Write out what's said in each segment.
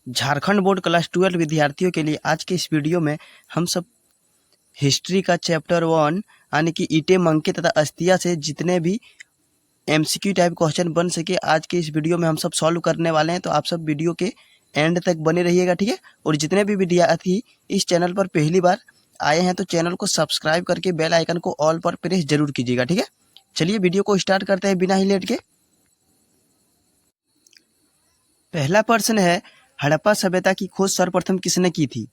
Jharkhand board class 12 विद्यार्थियों के लिए आज के इस वीडियो में हम सब हिस्ट्री का चैप्टर 1 यानी कि ईंटें मंके तथा अस्थिया से जितने भी एमसीक्यू टाइप क्वेश्चन बन सके आज के इस वीडियो में हम सब सॉल्व करने वाले हैं। तो आप सब वीडियो के एंड तक बने रहिएगा, ठीक है। और जितने भी विद्यार्थी इस चैनल पर पहली बार आए हैं तो चैनल को सब्सक्राइब करके बेल आइकन को ऑल पर प्रेस जरूर कीजिएगा, ठीक है। चलिए वीडियो को स्टार्ट करते हैं बिना ही लेट के। पहला प्रश्न है, हड़प्पा सभ्यता की खोज सर्वप्रथम किसने की थी?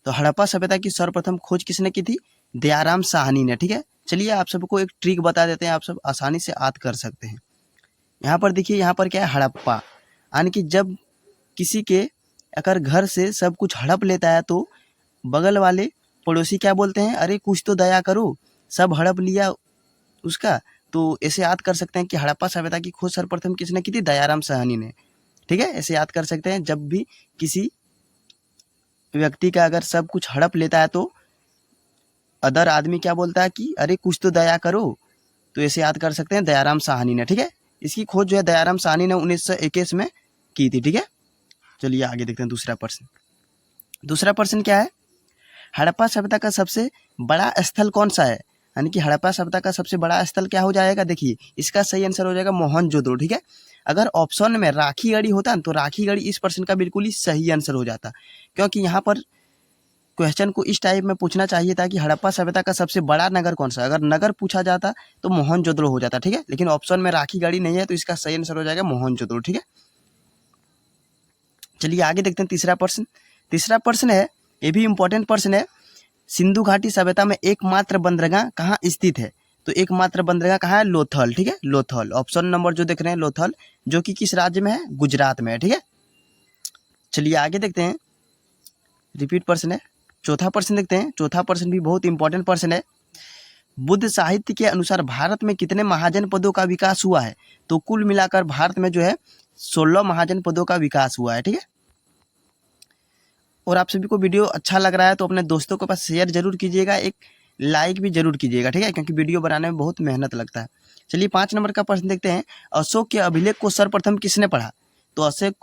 तो हड़प्पा सभ्यता की सर्वप्रथम खोज किसने की थी? दयाराम साहनी ने, ठीक है। चलिए आप सबको एक ट्रिक बता देते हैं, आप सब आसानी से याद कर सकते हैं। यहाँ पर देखिए, यहाँ पर क्या है, हड़प्पा यानी कि जब किसी के अगर घर से सब कुछ हड़प लेता है तो बगल वाले पड़ोसी क्या बोलते हैं, अरे कुछ तो दया करो, सब हड़प लिया उसका। तो ऐसे याद कर सकते हैं कि हड़प्पा सभ्यता की खोज सर्वप्रथम किसने की थी? दयाराम साहनी ने, ठीक है। ऐसे याद कर सकते हैं, जब भी किसी व्यक्ति का अगर सब कुछ हड़प लेता है तो अदर आदमी क्या बोलता है कि अरे कुछ तो दया करो। तो ऐसे याद कर सकते हैं दयाराम साहनी ने, ठीक है। इसकी खोज जो है दयाराम साहनी ने 1921 में की थी, ठीक है। चलिए आगे देखते हैं दूसरा प्रश्न। दूसरा प्रश्न क्या है, हड़प्पा सभ्यता का सबसे बड़ा स्थल कौन सा है? यानी कि हड़प्पा सभ्यता का सबसे बड़ा स्थल क्या हो जाएगा? देखिए इसका सही आंसर हो जाएगा मोहनजोदड़ो, ठीक है। अगर ऑप्शन में राखीगढ़ी होता तो राखीगढ़ी इस प्रश्न का बिल्कुल ही सही आंसर हो जाता, क्योंकि यहाँ पर क्वेश्चन को इस टाइप में पूछना चाहिए था कि हड़प्पा सभ्यता का सबसे बड़ा नगर कौन सा। अगर नगर पूछा जाता तो मोहनजोदड़ो हो जाता, ठीक है। लेकिन ऑप्शन में राखीगढ़ी नहीं है तो इसका सही आंसर हो जाएगा मोहनजोदड़ो, ठीक है। चलिए आगे देखते हैं तीसरा प्रश्न। तीसरा प्रश्न है, ये भी इंपॉर्टेंट प्रश्न है, सिंधु घाटी सभ्यता में एकमात्र बंदरगाह कहाँ स्थित है? तो एकमात्र बंदरगाह कहाँ है? लोथल, ठीक है, लोथल। ऑप्शन नंबर जो देख रहे हैं लोथल, जो कि किस राज्य में है? गुजरात में है, ठीक है। चलिए आगे देखते हैं, रिपीट प्रश्न है। चौथा प्रश्न देखते हैं। चौथा प्रश्न भी बहुत इंपॉर्टेंट प्रश्न है, बुद्ध साहित्य के अनुसार भारत में कितने महाजनपदों का विकास हुआ है? तो कुल मिलाकर भारत में जो है 16 महाजनपदों का विकास हुआ है, ठीक है। और आप सभी को वीडियो अच्छा लग रहा है तो अपने दोस्तों के पास शेयर जरूर कीजिएगा, एक लाइक भी जरूर कीजिएगा, ठीक है, क्योंकि वीडियो बनाने में बहुत मेहनत लगता है। चलिए 5 नंबर का प्रश्न देखते हैं, अशोक के अभिलेख को सर्वप्रथम किसने पढ़ा? तो अशोक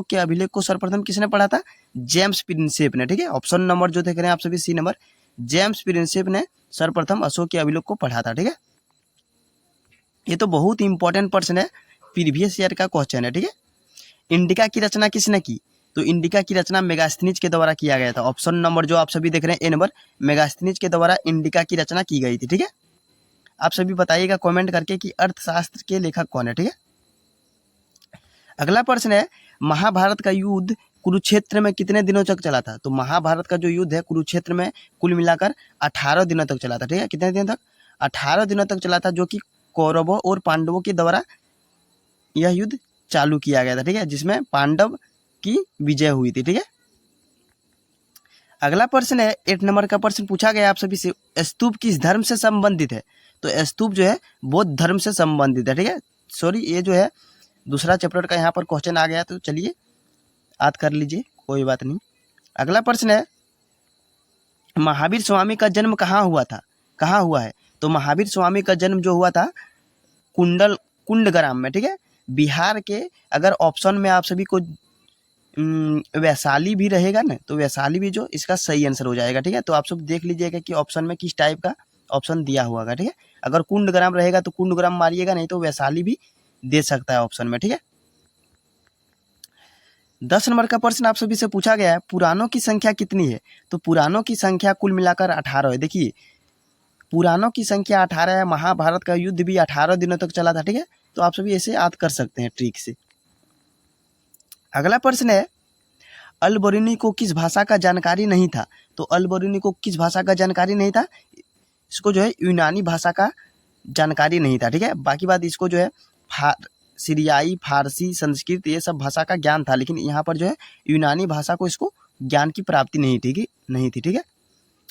के अभिलेख को सर्वप्रथम किसने पढ़ा था? जेम्स प्रिंसेप ने, ठीक है। ऑप्शन नंबर जो देख रहे हैं आप सभी, सी नंबर, जेम्स प्रिंसेप ने सर्वप्रथम अशोक के अभिलेख को पढ़ा था, ठीक है। ये तो बहुत इंपॉर्टेंट प्रश्न है, प्रीवियस ईयर का क्वेश्चन है, ठीक है। इंडिका की रचना किसने की? तो इंडिका की रचना मेगास्थनीज के द्वारा किया गया था। ऑप्शन नंबर जो आप सभी देख रहे हैं, ए नंबर, मेगास्थनीज के द्वारा इंडिका की रचना की गई थी, ठीक है। आप सभी बताइएगा कमेंट करके कि अर्थशास्त्र के लेखक कौन है, ठीक है। अगला प्रश्न है, महाभारत का युद्ध कुरुक्षेत्र में कितने दिनों तक चला था? तो महाभारत का जो युद्ध है कुरुक्षेत्र में कुल मिलाकर 18 दिनों तक चला था, ठीक है। कितने दिन तक? 18 दिनों तक चला था, जो कि कौरवों और पांडवों के द्वारा यह युद्ध चालू किया गया था, ठीक है, जिसमें पांडव की विजय हुई थी, ठीक है। अगला प्रश्न है, 8 नंबर का प्रश्न पूछा गया आप सभी से, स्तूप किस धर्म से संबंधित है? तो स्तूप जो है बौद्ध धर्म से संबंधित है, ठीक है। सॉरी, ये जो है दूसरा चैप्टर का यहाँ पर क्वेश्चन आ गया, तो चलिए याद कर लीजिए, कोई बात नहीं। अगला प्रश्न है, महावीर स्वामी का जन्म कहाँ हुआ था? कहाँ हुआ है? तो महावीर स्वामी का जन्म जो हुआ था कुंडग्राम में, ठीक है, बिहार के। अगर ऑप्शन में आप सभी को वैशाली भी रहेगा ना, तो वैशाली भी जो इसका सही आंसर हो जाएगा, ठीक है। तो आप सब देख लीजिएगा कि ऑप्शन में किस टाइप का ऑप्शन दिया हुआ है, ठीक है। अगर कुंडग्राम रहेगा तो कुंडग्राम मारिएगा, नहीं तो वैशाली भी दे सकता है ऑप्शन में, ठीक है। 10 नंबर का प्रश्न आप सभी से पूछा गया है, पुराणों की संख्या कितनी है? तो पुराणों की संख्या कुल मिलाकर 18 है। देखिए पुराणों की संख्या 18 है, महाभारत का युद्ध भी 18 दिनों तक चला था, ठीक है। तो आप सभी ऐसे याद कर सकते हैं ट्रिक से। अगला प्रश्न है, अल-बरूनी को किस भाषा का जानकारी नहीं था? तो अल-बरूनी को किस भाषा का जानकारी नहीं था? इसको जो है यूनानी भाषा का जानकारी नहीं था, ठीक है। बाकी बात इसको जो है सीरियाई, फारसी, संस्कृत ये सब भाषा का ज्ञान था, लेकिन यहाँ पर जो है यूनानी भाषा को इसको ज्ञान की प्राप्ति नहीं थी, ठीक है।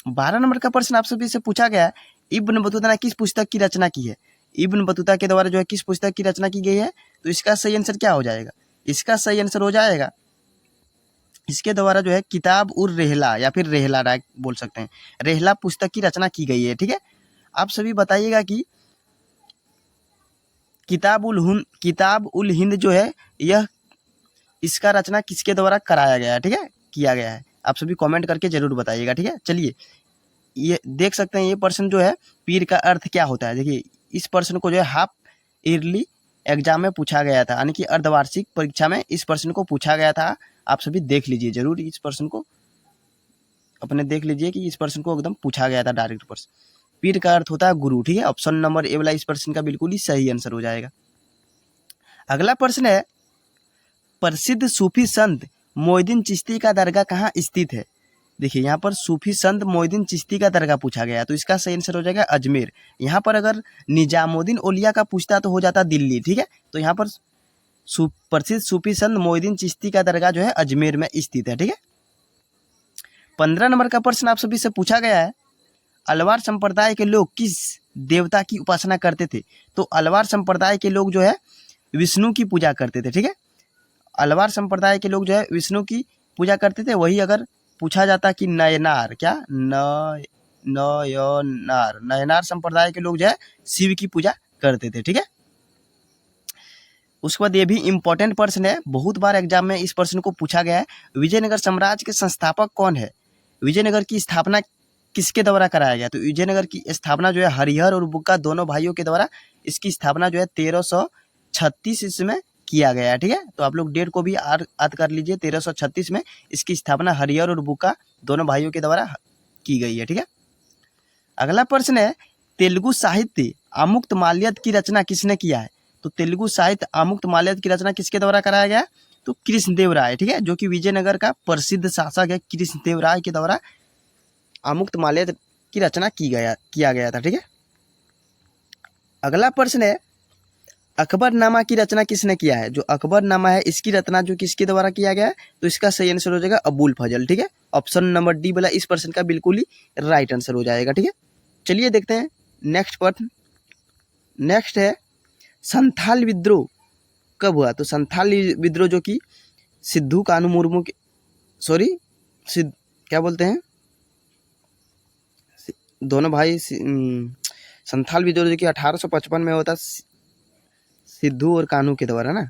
12 नंबर का प्रश्न आप सभी से पूछा गया है, इब्न बतूता ने किस पुस्तक की रचना की है? इब्न बतूता के द्वारा जो है किस पुस्तक की रचना की गई है? तो इसका सही आंसर क्या हो जाएगा? इसका सही आंसर हो जाएगा, इसके द्वारा जो है किताब उर रेहला या फिर रेहला राय बोल सकते हैं, रेहला पुस्तक की रचना की गई है, ठीक है। आप सभी बताइएगा कि किताब उल हिंद जो है यह इसका रचना किसके द्वारा कराया गया है, ठीक है, किया गया है। आप सभी कमेंट करके जरूर बताइएगा, ठीक है। चलिए ये देख सकते हैं, ये प्रश्न जो है पीर का अर्थ क्या होता है। देखिए इस प्रश्न को जो है हाफ ईयरली एग्जाम में पूछा गया था, यानी कि अर्धवार्षिक परीक्षा में इस प्रश्न को पूछा गया था। आप सभी देख लीजिए जरूर, इस प्रश्न को अपने देख लीजिए कि इस प्रश्न को एकदम पूछा गया था डायरेक्ट प्रश्न। पीर का अर्थ होता है गुरु, ठीक है। ऑप्शन नंबर ए वाला इस प्रश्न का बिल्कुल ही सही आंसर हो जाएगा। अगला प्रश्न है, प्रसिद्ध सूफी संत मोइनुद्दीन चिश्ती का दरगाह कहाँ स्थित है। देखिए यहाँ पर सूफी संत मोइनुद्दीन चिश्ती का दरगाह पूछा गया, तो इसका सही आंसर हो जाएगा अजमेर। यहाँ पर अगर निजामुद्दीन औलिया का पूछता तो हो जाता दिल्ली, ठीक है। तो यहाँ पर प्रसिद्ध सूफी संत मोइनुद्दीन चिश्ती का दरगाह जो है अजमेर में स्थित है, ठीक है। 15 नंबर का प्रश्न आप सभी से पूछा गया है, अलवार संप्रदाय के लोग किस देवता की उपासना करते थे। तो अलवार संप्रदाय के लोग जो है विष्णु की पूजा करते थे, ठीक है। अलवार संप्रदाय के लोग जो है विष्णु की पूजा करते थे। वही अगर पूछा जाता कि नयनार, क्या नयनार संप्रदाय के लोग जो है शिव की पूजा करते थे, ठीक है। उसके बाद ये भी इम्पोर्टेंट प्रश्न है, बहुत बार एग्जाम में इस प्रश्न को पूछा गया है, विजयनगर साम्राज्य के संस्थापक कौन है। विजयनगर की स्थापना किसके द्वारा कराया गया। तो विजयनगर की स्थापना जो है हरिहर और बुक्का दोनों भाइयों के द्वारा इसकी स्थापना जो है 1336 इसमें किया गया है, ठीक है। तो आप लोग डेट को भी याद कर लीजिए, 1336 में इसकी स्थापना हरिहर और बुक्का दोनों भाइयों के द्वारा की गई है, ठीक है। अगला प्रश्न है, तेलुगु साहित्य आमुक्तमाल्यद की रचना किसने किया है। तो तेलुगु साहित्य आमुक्तमाल्यद की रचना किसके द्वारा कराया गया, तो कृष्णदेव राय, ठीक है, जो कि विजयनगर का प्रसिद्ध शासक है। कृष्णदेव राय के द्वारा आमुक्तमाल्यद की रचना किया गया था, ठीक है। अगला प्रश्न है, अकबरनामा की रचना किसने किया है। जो अकबरनामा है इसकी रचना जो किसके द्वारा किया गया है, तो इसका सही आंसर हो जाएगा अबुल फजल, ठीक है। ऑप्शन नंबर डी वाला इस प्रश्न का बिल्कुल ही राइट आंसर हो जाएगा, ठीक है। चलिए देखते हैं नेक्स्ट प्रश्न। नेक्स्ट है, संथाल विद्रोह कब हुआ। तो संथाल विद्रोह जो कि सिद्धू कानू मुर्मू के क्या बोलते हैं दोनों भाई, संथाल विद्रोह जो कि 1855 में होता सिद्धू और कानू के द्वारा ना।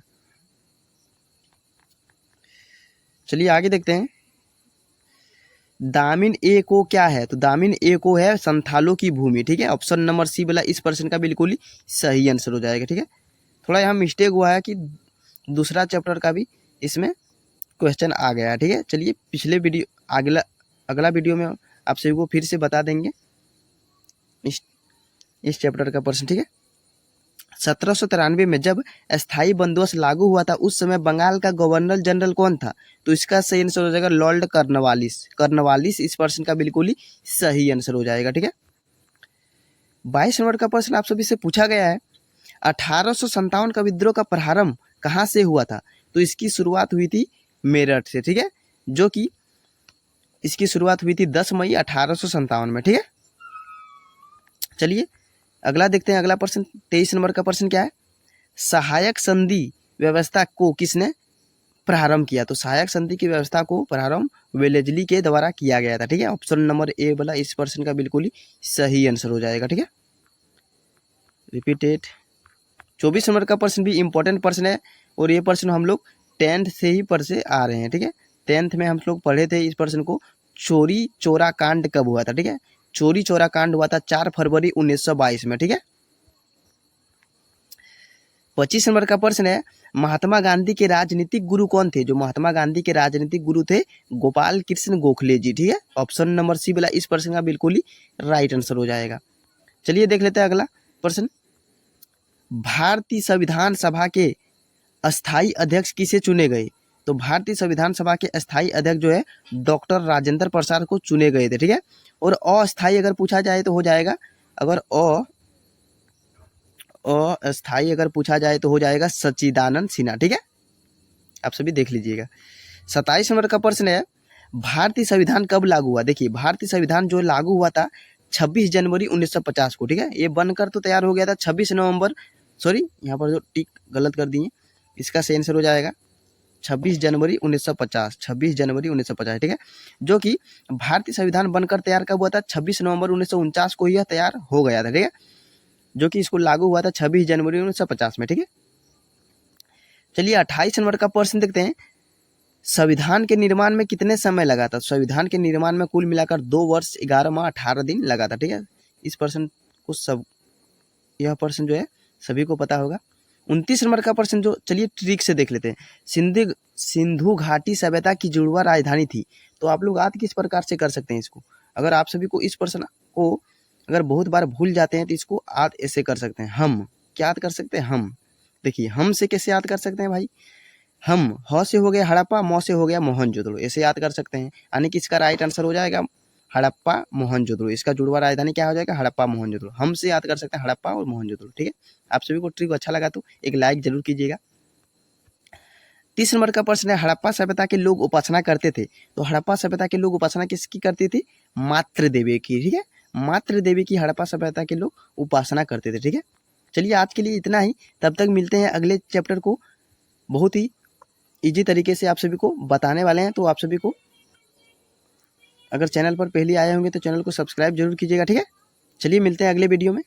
चलिए आगे देखते हैं, दामिन ए को क्या है। तो दामिन ए को है संथालों की भूमि, ठीक है। ऑप्शन नंबर सी वाला इस प्रश्न का बिल्कुल ही सही आंसर हो जाएगा, ठीक है। थोड़ा यहाँ मिस्टेक हुआ है कि दूसरा चैप्टर का भी इसमें क्वेश्चन आ गया है, ठीक है। चलिए पिछले वीडियो अगला वीडियो में आप सभी को फिर से बता देंगे इस चैप्टर का प्रश्न, ठीक है। 1793 में जब अस्थाई बंदोबस्त लागू हुआ था उस समय बंगाल का गवर्नर जनरल कौन था। तो इसका सही आंसर हो जाएगा लॉर्ड कर्नवालिस इस प्रश्न का बिल्कुल ही सही आंसर हो जाएगा, ठीक है। 22 नंबर का प्रश्न आप सभी से पूछा गया है, 1857 का विद्रोह का प्रारंभ कहाँ से हुआ था। तो इसकी शुरुआत हुई थी मेरठ से, ठीक है, जो कि इसकी शुरुआत हुई थी 10 मई 1857 में, ठीक है। चलिए अगला देखते हैं। अगला प्रश्न 23 नंबर का प्रश्न क्या है, सहायक संधि व्यवस्था को किसने प्रारंभ किया। तो सहायक संधि की व्यवस्था को प्रारंभ वेलेस्ली के द्वारा किया गया था, ठीक है। ऑप्शन नंबर ए वाला इस प्रश्न का बिल्कुल ही सही आंसर हो जाएगा, ठीक है। रिपीटेड 24 नंबर का प्रश्न भी इंपॉर्टेंट प्रश्न है, और ये प्रश्न हम लोग 10th से ही पढ़ से आ रहे हैं, ठीक है। 10th में हम लोग पढ़े थे इस प्रश्न को, चोरी चोरा कांड कब हुआ था, ठीक है। चोरी चोरा कांड हुआ था 4 फरवरी 1922 में, ठीक है। 25 नंबर का प्रश्न है, महात्मा गांधी के राजनीतिक गुरु कौन थे। जो महात्मा गांधी के राजनीतिक गुरु थे गोपाल कृष्ण गोखले जी, ठीक है। ऑप्शन नंबर सी वाला इस प्रश्न का बिल्कुल ही राइट आंसर हो जाएगा। चलिए देख लेते हैं अगला प्रश्न, भारतीय संविधान सभा के अस्थाई अध्यक्ष किसे चुने गए। तो भारतीय संविधान सभा के अस्थाई अध्यक्ष जो है डॉक्टर राजेंद्र प्रसाद को चुने गए थे, ठीक है। और अस्थाई अगर पूछा जाए तो हो जाएगा, अगर अस्थाई अगर पूछा जाए तो हो जाएगा सच्चिदानंद सिन्हा, ठीक है। आप सभी देख लीजिएगा। 27 नंबर का प्रश्न है, भारतीय संविधान कब लागू हुआ। देखिए भारतीय संविधान जो लागू हुआ था 26 जनवरी 1950 को, ठीक है। ये बनकर तो तैयार हो गया था 26 नवंबर, यहाँ पर जो टिक गलत कर दिए, इसका सही आंसर हो जाएगा 26 जनवरी 1950, ठीक है। जो कि भारतीय संविधान बनकर तैयार कब हुआ था, 26 नवंबर 1949 को यह तैयार हो गया था, ठीक है। जो कि इसको लागू हुआ था 26 जनवरी 1950 में, ठीक है। चलिए 28 नंबर का प्रश्न देखते हैं, संविधान के निर्माण में कितने समय लगा था? संविधान के निर्माण में कुल मिलाकर 2 वर्ष 11 माह 18 दिन लगा था, ठीक है। इस प्रश्न को यह प्रश्न जो है सभी को पता होगा। 29 नंबर का प्रश्न जो, चलिए ट्रिक से देख लेते हैं। सिंधु घाटी सभ्यता की जुड़वा राजधानी थी, तो आप लोग याद किस प्रकार से कर सकते हैं इसको? अगर आप सभी को इस प्रश्न को अगर बहुत बार भूल जाते हैं तो इसको याद ऐसे कर सकते हैं। हम क्या याद कर सकते हैं? हम देखिए, हम से कैसे याद कर सकते हैं भाई? हम ह से हो गया हड़प्पा, म से हो गया मोहनजोदड़ो, ऐसे याद कर सकते हैं। यानी कि इसका राइट आंसर हो जाएगा हड़प्पा मोहनजोदड़ो। इसका जुड़वा राजधानी क्या हो जाएगा? हड़प्पा मोहनजोदड़ो। हम से याद कर सकते हैं हड़प्पा और मोहनजोदड़ो, ठीक है। आप सभी को ट्रिक अच्छा लगा तो एक लाइक जरूर कीजिएगा। 30 नंबर का प्रश्न है, हड़प्पा सभ्यता के लोग उपासना करते थे, तो हड़प्पा सभ्यता के लोग उपासना किसकी करती थी? मातृ देवी की, ठीक है। मातृ देवी की हड़प्पा सभ्यता के लोग उपासना करते थे, ठीक है। चलिए आज के लिए इतना ही, तब तक मिलते हैं अगले चैप्टर को बहुत ही इजी तरीके से आप सभी को बताने वाले हैं। तो आप सभी को अगर चैनल पर पहले आए होंगे तो चैनल को सब्सक्राइब जरूर कीजिएगा, ठीक है। चलिए मिलते हैं अगले वीडियो में।